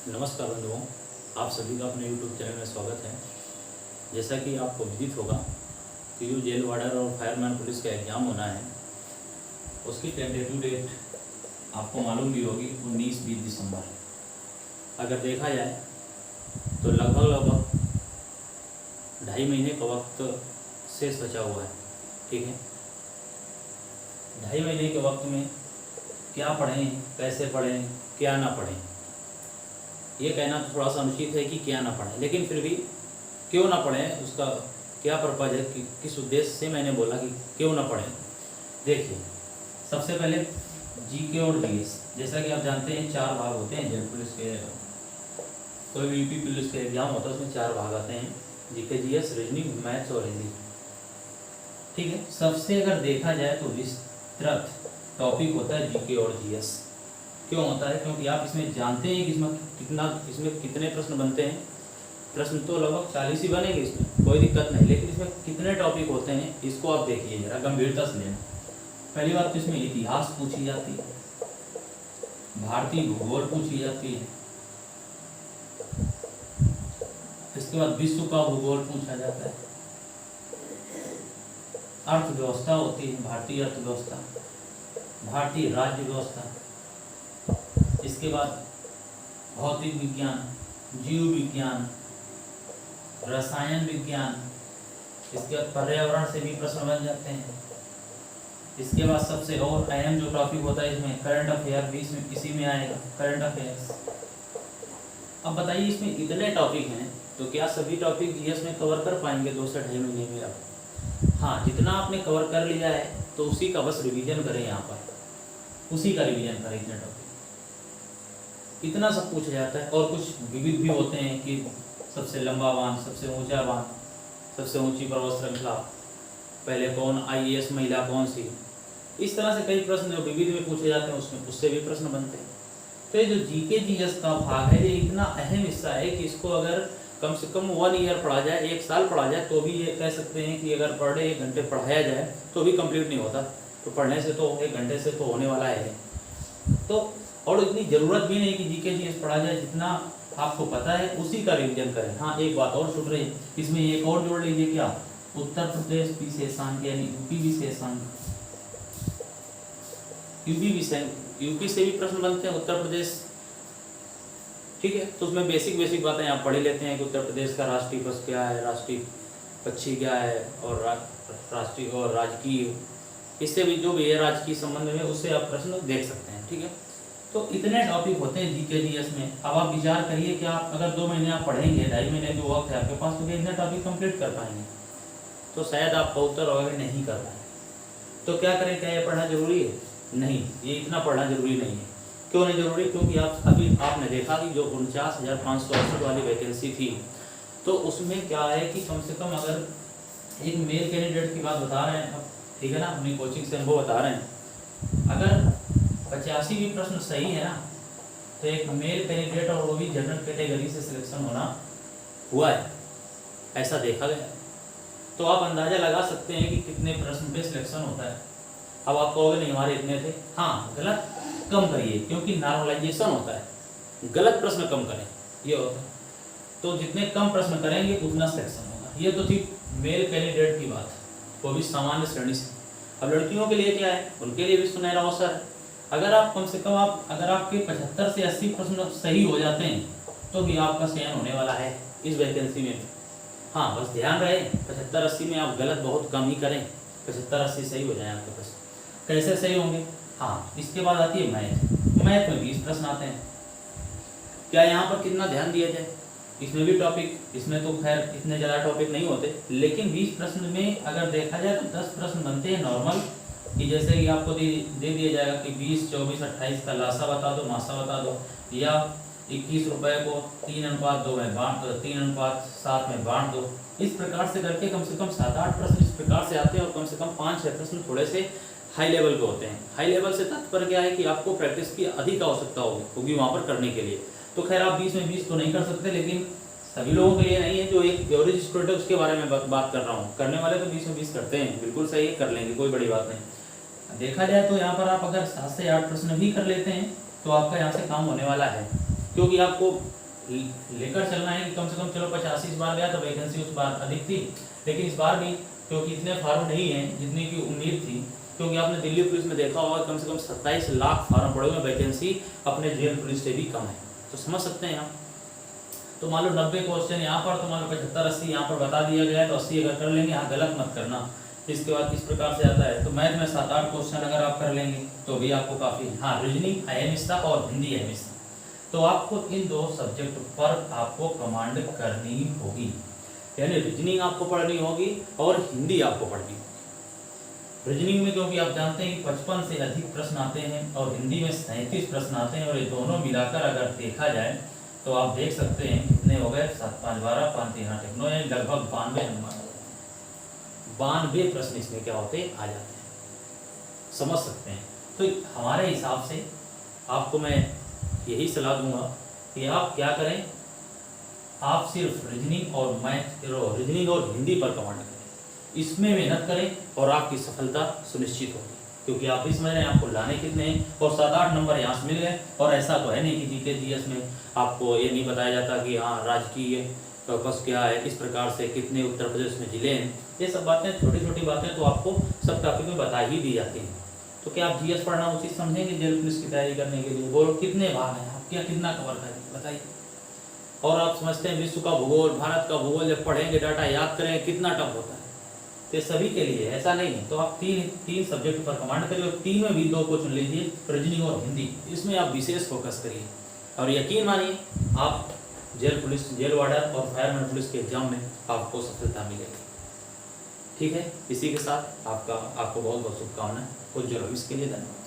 नमस्कार बंधुओं, आप सभी का अपने YouTube चैनल में स्वागत है। जैसा कि आपको विदित होगा कि जो जेल वार्डर और फायरमैन पुलिस का एग्ज़ाम होना है, उसकी टेंटेटिव डेट आपको मालूम भी होगी 19-20 दिसंबर। अगर देखा जाए तो लगभग 2.5 महीने का वक्त शेष बचा हुआ है। ठीक है, 2.5 महीने के वक्त में क्या पढ़ें, कैसे पढ़ें, क्या ना पढ़ें, ये कहना तो थोड़ा सा अनुचित है कि क्या ना पढ़ें, लेकिन फिर भी क्यों ना पढ़ें, उसका क्या पर्पज़ है, कि किस उद्देश्य से मैंने बोला कि क्यों ना पढ़ें। देखिए, सबसे पहले जीके और जीएस, जैसा कि आप जानते हैं 4 भाग होते हैं। जेल पुलिस के कोई भी यूपी पुलिस के एग्जाम होता है उसमें 4 भाग आते हैं, जीके, जीएस, रीजनिंग, मैथ्स और हिंदी। ठीक है, सबसे अगर देखा जाए तो विस्तृत टॉपिक होता है जीके और जीएस। क्यों होता है? क्योंकि आप इसमें जानते हैं कि इसमें कितने प्रश्न बनते हैं। प्रश्न तो लगभग 40 ही बनेंगे, इसमें कोई दिक्कत नहीं, लेकिन इसमें कितने टॉपिक होते हैं इसको आप देखिए जरा, गंभीरता से लेना। पहली बात तो इसमें इतिहास पूछी जाती है, भारतीय भूगोल पूछी जाती है, इसके बाद विश्व का भूगोल पूछा जाता है, अर्थव्यवस्था होती है, भारतीय अर्थव्यवस्था, भारतीय राज्य व्यवस्था, इसके बाद भौतिक विज्ञान, जीव विज्ञान, रसायन विज्ञान, इसके बाद पर्यावरण से भी प्रश्न बन जाते हैं। इसके बाद सबसे और अहम जो टॉपिक होता है इसमें करंट अफेयर भी इसी में आएगा, करंट अफेयर्स। अब बताइए, इसमें इतने टॉपिक हैं तो क्या सभी टॉपिक जीएस में कवर कर पाएंगे 2 से 2.5 महीने में? आप हाँ, जितना आपने कवर कर लिया है तो उसी का बस रिवीजन करें, यहाँ पर उसी का रिवीजन करें। इतने टॉपिक, इतना सब पूछा जाता है। और कुछ विविध भी होते हैं कि सबसे लंबा बांध, सबसे ऊंचा बांध, सबसे ऊंची पर्वत श्रृंखला, पहले कौन आईएएस महिला कौन सी, इस तरह से कई प्रश्न जो विविध में पूछे जाते हैं उसमें उससे भी प्रश्न बनते हैं। तो ये जो जीके जीएस का भाग है, ये इतना अहम हिस्सा है कि इसको अगर कम से कम 1 ईयर पढ़ा जाए, 1 साल पढ़ा जाए, तो भी ये कह सकते हैं कि अगर पर डे 1 घंटे पढ़ाया जाए तो भी कंप्लीट नहीं होता। तो पढ़ने से तो 1 घंटे से तो होने वाला है। तो और इतनी ज़रूरत भी नहीं कि जीके जीएस पढ़ा जाए, जितना आपको पता है उसी का रिवीजन करें। हाँ, एक बात और सुन रही, इसमें एक और जोड़ लीजिए, क्या उत्तर प्रदेश विशेषांक यानी यूपी विशेषांक, यूपी से भी प्रश्न बनते हैं, उत्तर प्रदेश। ठीक है, तो उसमें बेसिक बातें आप पढ़ ही लेते हैं कि उत्तर प्रदेश का राष्ट्रीय पशु क्या है, राष्ट्रीय पक्षी क्या है, और राष्ट्रीय और राजकीय, इससे भी जो भी है राजकीय संबंध में, उससे आप प्रश्न देख सकते हैं। ठीक है, तो इतने टॉपिक होते हैं जीके जीएस में। अब आप विचार करिए कि आप अगर 2 महीने आप पढ़ेंगे, 2.5 महीने जो वक्त है आपके पास, तो इतने टॉपिक कंप्लीट कर पाएंगे? तो शायद आपका उत्तर होगा नहीं कर पाए। तो क्या करें? क्या ये पढ़ना जरूरी है? नहीं, ये इतना पढ़ना जरूरी नहीं है। क्यों नहीं जरूरी? क्योंकि आपने देखा कि जो 49,568 वाली वैकेंसी थी, तो उसमें क्या है कि कम से कम अगर एक मेल कैंडिडेट की बात बता रहे हैं, ठीक है ना, अपनी कोचिंग से अनुभव बता रहे हैं, अगर 85 भी प्रश्न सही है ना, तो एक मेल कैंडिडेट और वो भी जनरल कैटेगरी से सिलेक्शन होना हुआ है, ऐसा देखा गया। तो आप अंदाजा लगा सकते हैं कि कितने प्रश्न पे सिलेक्शन होता है। अब आप कहोगे नहीं हमारे इतने थे, हाँ, गलत कम करिए, क्योंकि नॉर्मलाइजेशन होता है, गलत प्रश्न कम करें, ये होता है। तो जितने कम प्रश्न करेंगे उतना सिलेक्शन होगा। ये तो थी मेल कैंडिडेट की बात, वो भी सामान्य श्रेणी से। अब लड़कियों के लिए क्या है? उनके लिए भी सुनहरा अवसर है। अगर आप कम से कम अगर आपके 75 से 80 प्रश्न सही हो जाते हैं तो भी आपका चयन होने वाला है इस वैकेंसी में। हाँ, बस ध्यान रहे 75-80 में आप गलत बहुत कम ही करें, 75-80 सही हो जाए आपके प्रश्न। कैसे सही होंगे? हाँ, इसके बाद आती है मैथ में 20 प्रश्न आते हैं। क्या यहाँ पर कितना ध्यान दिया जाए? इसमें भी टॉपिक, इसमें तो खैर इतने ज़्यादा टॉपिक नहीं होते, लेकिन 20 प्रश्न में अगर देखा जाए तो 10 प्रश्न बनते हैं नॉर्मल, कि जैसे कि आपको दे दिया जाएगा कि 20, 24, 28 का लासा बता दो, मासा बता दो, या 21 रुपये को 3:2 में बांट दो, 3:7 में बांट दो। इस प्रकार से करके कम से कम 7-8 प्रश्न इस प्रकार से आते हैं, और कम से कम 5-6 प्रश्न थोड़े से हाई लेवल के होते हैं। हाई लेवल से तात्पर्य क्या है कि आपको प्रैक्टिस की अधिक आवश्यकता होगी वहाँ पर करने के लिए। तो खैर आप 20 में 20 तो नहीं कर सकते, लेकिन सभी लोगों के लिए नहीं है। जो एक एवरेज स्टूडेंट है उसके बारे में बात कर रहा हूँ, करने वाले तो 20 में 20 करते हैं, बिल्कुल सही, कर लेंगे, कोई बड़ी बात नहीं। देखा जाए तो यहाँ पर आप अगर 7 से 8 प्रश्न भी कर लेते हैं तो आपका यहाँ से काम होने वाला है। क्योंकि आपको लेकर चलना है कि कम से कम चलो 85 इस बार गया तो वैकेंसी उस बार अधिक थी, लेकिन इस बार भी क्योंकि इतने फार्म नहीं हैं जितनी की उम्मीद थी, क्योंकि आपने दिल्ली पुलिस में देखा होगा कम से कम 27 लाख फार्म पड़े हुए, वैकेंसी अपने जेल पुलिस से भी कम है। तो समझ सकते हैं आप। तो मान लो 90 क्वेश्चन यहाँ पर, तो मान लो 75-80 यहाँ पर बता दिया गया है, तो 80 अगर कर लेंगे, यहाँ गलत मत करना। इसके बाद किस प्रकार से आता है, तो मैथ में 7-8 क्वेश्चन अगर आप कर लेंगे तो भी आपको काफ़ी, हाँ रीजनिंग अहम था और हिंदी अहम था। तो आपको इन 2 सब्जेक्ट पर आपको कमांड करनी होगी, यानी रीजनिंग आपको पढ़नी होगी और हिंदी आपको पढ़नी होगी। रीजनिंग में क्योंकि आप जानते हैं कि 55 से अधिक प्रश्न आते हैं और हिंदी में 37 प्रश्न आते हैं, और ये दोनों मिलाकर अगर देखा जाए तो आप देख सकते हैं कितने हो गए, 7 5 12 5 3 8 9, यानी लगभग 92 नंबर, 92 प्रश्न इसमें क्या होते आ जाते हैं, समझ सकते हैं। तो हमारे हिसाब से आपको मैं यही सलाह दूंगा कि आप क्या करें, आप सिर्फ रीजनिंग और मैथ, रीजनिंग और हिंदी पर कमांड करें, इसमें मेहनत करें और आपकी सफलता सुनिश्चित होगी। क्योंकि आप भी समझ रहे हैं आपको लाने कितने हैं, और 7-8 नंबर यहाँ से मिल गए। और ऐसा तो है नहीं कि जीके जीएस में आपको ये नहीं बताया जाता कि हाँ राजकीय पर्पस क्या है, किस प्रकार से कितने उत्तर प्रदेश में जिले हैं, ये सब बातें छोटी छोटी बातें तो आपको सब टॉपिक में बता ही दी जाती हैं। तो क्या आप जीएस पढ़ना उचित समझेंगे जेल पुलिस की तैयारी करने के लिए? बोलो कितने भाग हैं, आप क्या कितना कवर करेंगे बताइए। और आप समझते हैं विश्व का भूगोल, भारत का भूगोल जब पढ़ेंगे, डाटा याद करेंगे, कितना टफ होता है। तो सभी के लिए ऐसा नहीं है। तो आप तीन सब्जेक्ट पर कमांड करिए, और 3 में भी 2 को चुन लीजिए, रीजनिंग और हिंदी, इसमें आप विशेष फोकस करिए। और यकीन मानिए आप जेल पुलिस, जेल वार्डन और फायरमैन पुलिस के एग्जाम में आपको सफलता मिलेगी। ठीक है, इसी के साथ आपको बहुत बहुत शुभकामनाएं। कुछ जरूर इसके लिए धन्यवाद।